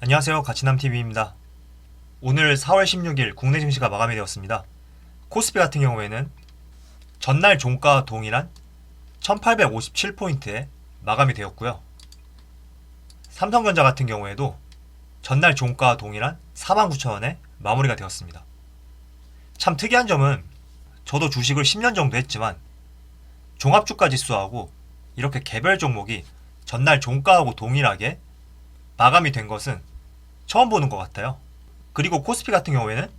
안녕하세요. 가치남TV입니다. 오늘 4월 16일 국내 증시가 마감이 되었습니다. 코스피 같은 경우에는 전날 종가와 동일한 1857포인트에 마감이 되었고요. 삼성전자 같은 경우에도 전날 종가와 동일한 49,000원에 마무리가 되었습니다. 참 특이한 점은 저도 주식을 10년 정도 했지만 종합주가 지수하고 이렇게 개별 종목이 전날 종가하고 동일하게 마감이 된 것은 처음 보는 것 같아요. 그리고 코스피 같은 경우에는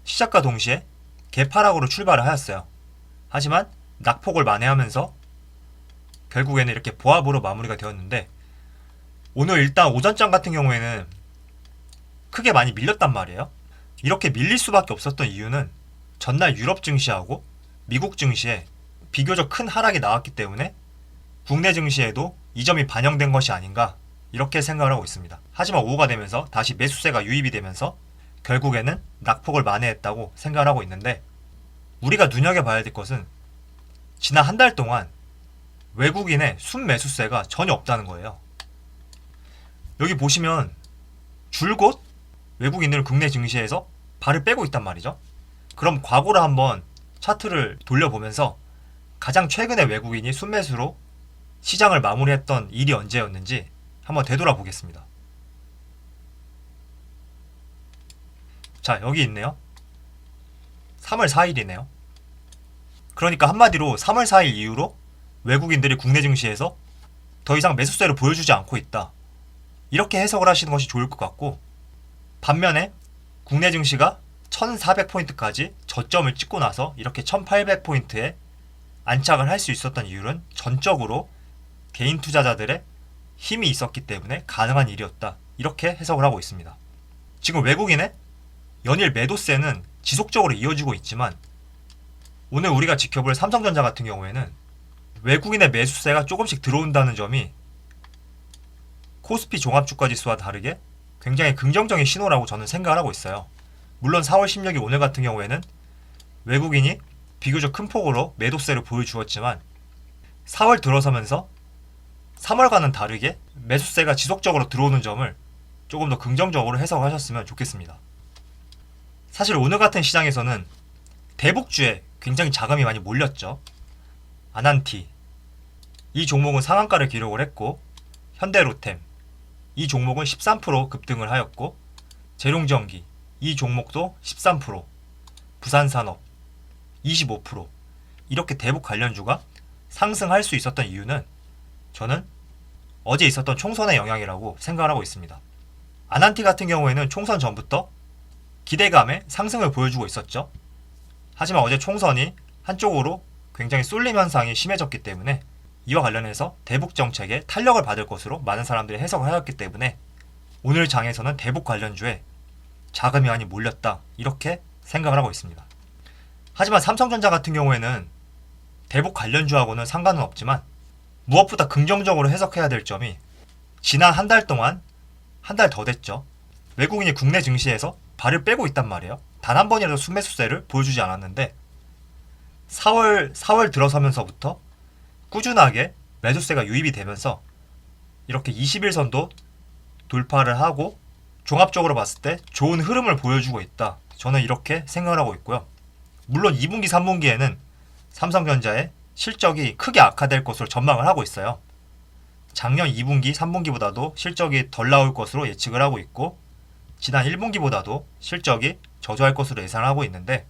시작과 동시에 개파락으로 출발을 하였어요. 하지만 낙폭을 만회하면서 결국에는 이렇게 보합으로 마무리가 되었는데, 오늘 일단 오전장 같은 경우에는 크게 많이 밀렸단 말이에요. 이렇게 밀릴 수밖에 없었던 이유는 전날 유럽 증시하고 미국 증시에 비교적 큰 하락이 나왔기 때문에 국내 증시에도 이 점이 반영된 것이 아닌가, 이렇게 생각을 하고 있습니다. 하지만 오후가 되면서 다시 매수세가 유입이 되면서 결국에는 낙폭을 만회했다고 생각을 하고 있는데, 우리가 눈여겨봐야 될 것은 지난 한 달 동안 외국인의 순매수세가 전혀 없다는 거예요. 여기 보시면 줄곧 외국인들은 국내 증시에서 발을 빼고 있단 말이죠. 그럼 과거를 한번 차트를 돌려보면서 가장 최근에 외국인이 순매수로 시장을 마무리했던 일이 언제였는지 한번 되돌아보겠습니다. 자, 여기 있네요. 3월 4일이네요. 그러니까 한마디로 3월 4일 이후로 외국인들이 국내 증시에서 더 이상 매수세를 보여주지 않고 있다, 이렇게 해석을 하시는 것이 좋을 것 같고, 반면에 국내 증시가 1400포인트까지 저점을 찍고 나서 이렇게 1800포인트에 안착을 할 수 있었던 이유는 전적으로 개인 투자자들의 힘이 있었기 때문에 가능한 일이었다, 이렇게 해석을 하고 있습니다. 지금 외국인의 연일 매도세는 지속적으로 이어지고 있지만, 오늘 우리가 지켜볼 삼성전자 같은 경우에는 외국인의 매수세가 조금씩 들어온다는 점이 코스피 종합주가지수와 다르게 굉장히 긍정적인 신호라고 저는 생각을 하고 있어요. 물론 4월 16일 오늘 같은 경우에는 외국인이 비교적 큰 폭으로 매도세를 보여주었지만 4월 들어서면서 3월과는 다르게 매수세가 지속적으로 들어오는 점을 조금 더 긍정적으로 해석하셨으면 좋겠습니다. 사실 오늘 같은 시장에서는 대북주에 굉장히 자금이 많이 몰렸죠. 아난티, 이 종목은 상한가를 기록을 했고, 현대로템, 이 종목은 13% 급등을 하였고, 재룡전기, 이 종목도 13%, 부산산업 25%, 이렇게 대북 관련주가 상승할 수 있었던 이유는 저는 어제 있었던 총선의 영향이라고 생각을 하고 있습니다. 아난티 같은 경우에는 총선 전부터 기대감에 상승을 보여주고 있었죠. 하지만 어제 총선이 한쪽으로 굉장히 쏠림 현상이 심해졌기 때문에 이와 관련해서 대북 정책에 탄력을 받을 것으로 많은 사람들이 해석을 하였기 때문에 오늘 장에서는 대북 관련주에 자금이 많이 몰렸다, 이렇게 생각을 하고 있습니다. 하지만 삼성전자 같은 경우에는 대북 관련주하고는 상관은 없지만 무엇보다 긍정적으로 해석해야 될 점이 지난 한 달 동안, 한 달 더 됐죠, 외국인이 국내 증시에서 발을 빼고 있단 말이에요. 단 한 번이라도 순매수세를 보여주지 않았는데 4월 들어서면서부터 꾸준하게 매수세가 유입이 되면서 이렇게 21선도 돌파를 하고 종합적으로 봤을 때 좋은 흐름을 보여주고 있다, 저는 이렇게 생각을 하고 있고요. 물론 2분기, 3분기에는 삼성전자의 실적이 크게 악화될 것으로 전망을 하고 있어요. 작년 2분기, 3분기보다도 실적이 덜 나올 것으로 예측을 하고 있고, 지난 1분기보다도 실적이 저조할 것으로 예상을 하고 있는데,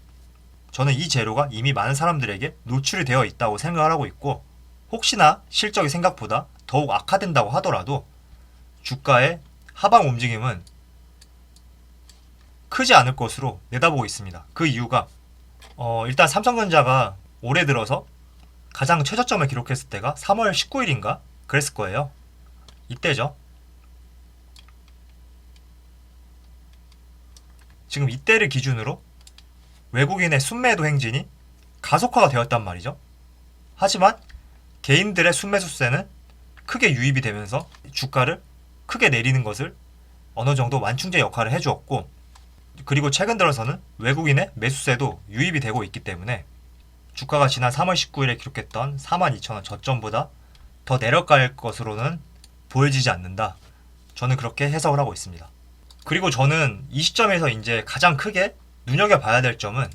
저는 이 재료가 이미 많은 사람들에게 노출이 되어 있다고 생각을 하고 있고, 혹시나 실적이 생각보다 더욱 악화된다고 하더라도 주가의 하방 움직임은 크지 않을 것으로 내다보고 있습니다. 그 이유가 일단 삼성전자가 올해 들어서 가장 최저점을 기록했을 때가 3월 19일인가 그랬을 거예요. 이때죠. 지금 이때를 기준으로 외국인의 순매도 행진이 가속화가 되었단 말이죠. 하지만 개인들의 순매수세는 크게 유입이 되면서 주가를 크게 내리는 것을 어느 정도 완충제 역할을 해주었고, 그리고 최근 들어서는 외국인의 매수세도 유입이 되고 있기 때문에 주가가 지난 3월 19일에 기록했던 42,000원 저점보다 더 내려갈 것으로는 보여지지 않는다, 저는 그렇게 해석을 하고 있습니다. 그리고 저는 이 시점에서 이제 가장 크게 눈여겨봐야 될 점은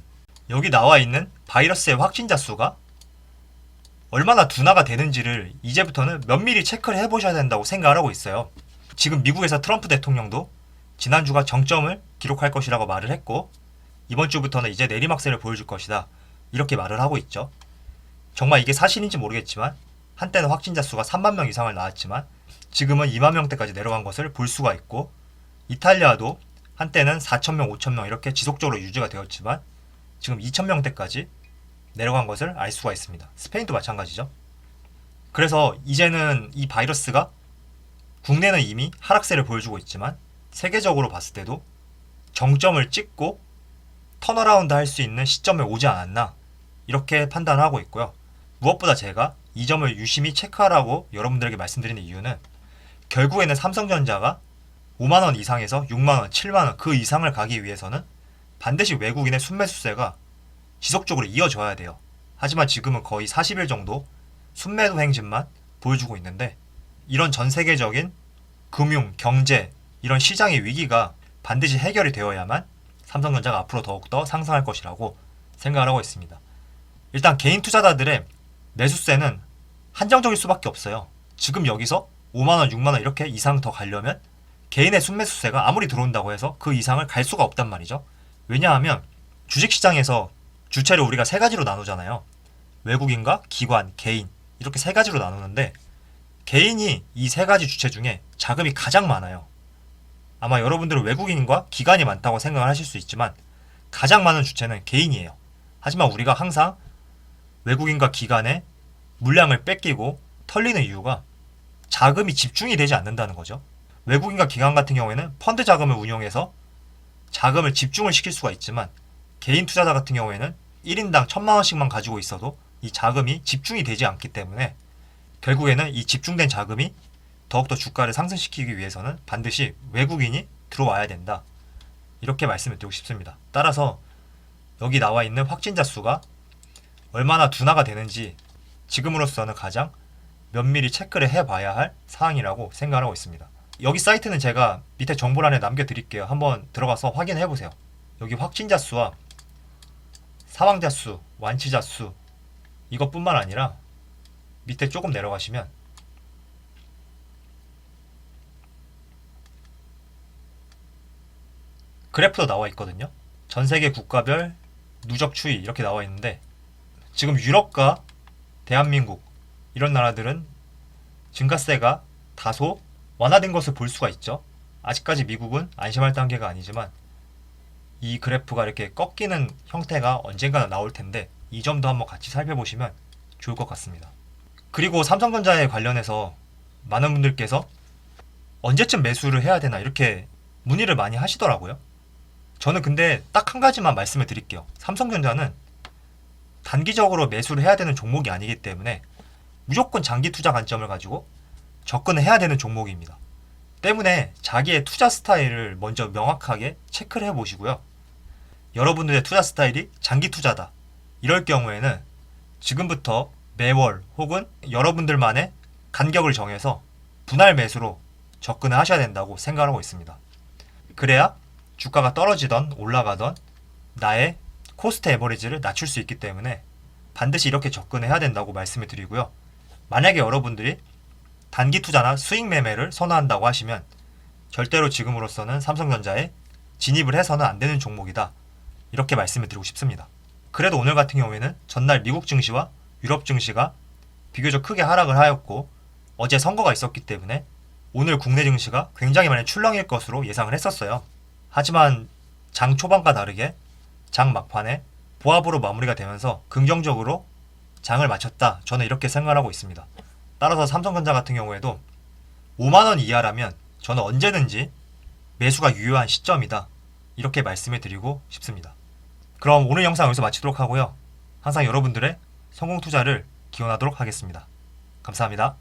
여기 나와 있는 바이러스의 확진자 수가 얼마나 둔화가 되는지를 이제부터는 면밀히 체크를 해보셔야 된다고 생각을 하고 있어요. 지금 미국에서 트럼프 대통령도 지난주가 정점을 기록할 것이라고 말을 했고 이번 주부터는 이제 내리막세를 보여줄 것이다 이렇게 말을 하고 있죠. 정말 이게 사실인지 모르겠지만 한때는 확진자 수가 3만 명 이상을 나왔지만 지금은 2만 명대까지 내려간 것을 볼 수가 있고 이탈리아도 한때는 4천 명, 5천 명 이렇게 지속적으로 유지가 되었지만 지금 2천 명대까지 내려간 것을 알 수가 있습니다. 스페인도 마찬가지죠. 그래서 이제는 이 바이러스가 국내는 이미 하락세를 보여주고 있지만 세계적으로 봤을 때도 정점을 찍고 턴어라운드 할 수 있는 시점에 오지 않았나 이렇게 판단하고 있고요. 무엇보다 제가 이 점을 유심히 체크하라고 여러분들에게 말씀드리는 이유는 결국에는 삼성전자가 5만원 이상에서 6만원, 7만원 그 이상을 가기 위해서는 반드시 외국인의 순매수세가 지속적으로 이어져야 돼요. 하지만 지금은 거의 40일 정도 순매도 행진만 보여주고 있는데 이런 전 세계적인 금융, 경제, 이런 시장의 위기가 반드시 해결이 되어야만 삼성전자가 앞으로 더욱더 상승할 것이라고 생각을 하고 있습니다. 일단 개인 투자자들의 매수세는 한정적일 수밖에 없어요. 지금 여기서 5만원, 6만원 이렇게 이상 더 가려면 개인의 순매수세가 아무리 들어온다고 해서 그 이상을 갈 수가 없단 말이죠. 왜냐하면 주식시장에서 주체를 우리가 세 가지로 나누잖아요. 외국인과 기관, 개인 이렇게 세 가지로 나누는데 개인이 이 세 가지 주체 중에 자금이 가장 많아요. 아마 여러분들은 외국인과 기관이 많다고 생각을 하실 수 있지만 가장 많은 주체는 개인이에요. 하지만 우리가 항상 외국인과 기관의 물량을 뺏기고 털리는 이유가 자금이 집중이 되지 않는다는 거죠. 외국인과 기관 같은 경우에는 펀드 자금을 운용해서 자금을 집중을 시킬 수가 있지만 개인 투자자 같은 경우에는 1인당 1,000만 원씩만 가지고 있어도 이 자금이 집중이 되지 않기 때문에 결국에는 이 집중된 자금이 더욱더 주가를 상승시키기 위해서는 반드시 외국인이 들어와야 된다. 이렇게 말씀을 드리고 싶습니다. 따라서 여기 나와 있는 확진자 수가 얼마나 둔화가 되는지 지금으로서는 가장 면밀히 체크를 해봐야 할 사항이라고 생각하고 있습니다. 여기 사이트는 제가 밑에 정보란에 남겨드릴게요. 한번 들어가서 확인해보세요. 여기 확진자 수와 사망자 수, 완치자 수 이것뿐만 아니라 밑에 조금 내려가시면 그래프도 나와 있거든요. 전 세계 국가별 누적 추이 이렇게 나와 있는데 지금 유럽과 대한민국 이런 나라들은 증가세가 다소 완화된 것을 볼 수가 있죠. 아직까지 미국은 안심할 단계가 아니지만 이 그래프가 이렇게 꺾이는 형태가 언젠가는 나올 텐데 이 점도 한번 같이 살펴보시면 좋을 것 같습니다. 그리고 삼성전자에 관련해서 많은 분들께서 언제쯤 매수를 해야 되나 이렇게 문의를 많이 하시더라고요. 저는 근데 딱 한 가지만 말씀을 드릴게요. 삼성전자는 단기적으로 매수를 해야 되는 종목이 아니기 때문에 무조건 장기 투자 관점을 가지고 접근을 해야 되는 종목입니다. 때문에 자기의 투자 스타일을 먼저 명확하게 체크를 해보시고요. 여러분들의 투자 스타일이 장기 투자다. 이럴 경우에는 지금부터 매월 혹은 여러분들만의 간격을 정해서 분할 매수로 접근을 하셔야 된다고 생각하고 있습니다. 그래야 주가가 떨어지던 올라가던 나의 코스트 에버리지를 낮출 수 있기 때문에 반드시 이렇게 접근을 해야 된다고 말씀을 드리고요. 만약에 여러분들이 단기 투자나 수익 매매를 선호한다고 하시면 절대로 지금으로서는 삼성전자에 진입을 해서는 안 되는 종목이다. 이렇게 말씀을 드리고 싶습니다. 그래도 오늘 같은 경우에는 전날 미국 증시와 유럽 증시가 비교적 크게 하락을 하였고 어제 선거가 있었기 때문에 오늘 국내 증시가 굉장히 많이 출렁일 것으로 예상을 했었어요. 하지만 장 초반과 다르게 장 막판에 보합으로 마무리가 되면서 긍정적으로 장을 마쳤다. 저는 이렇게 생각하고 있습니다. 따라서 삼성전자 같은 경우에도 5만원 이하라면 저는 언제든지 매수가 유효한 시점이다. 이렇게 말씀을 드리고 싶습니다. 그럼 오늘 영상 여기서 마치도록 하고요. 항상 여러분들의 성공 투자를 기원하도록 하겠습니다. 감사합니다.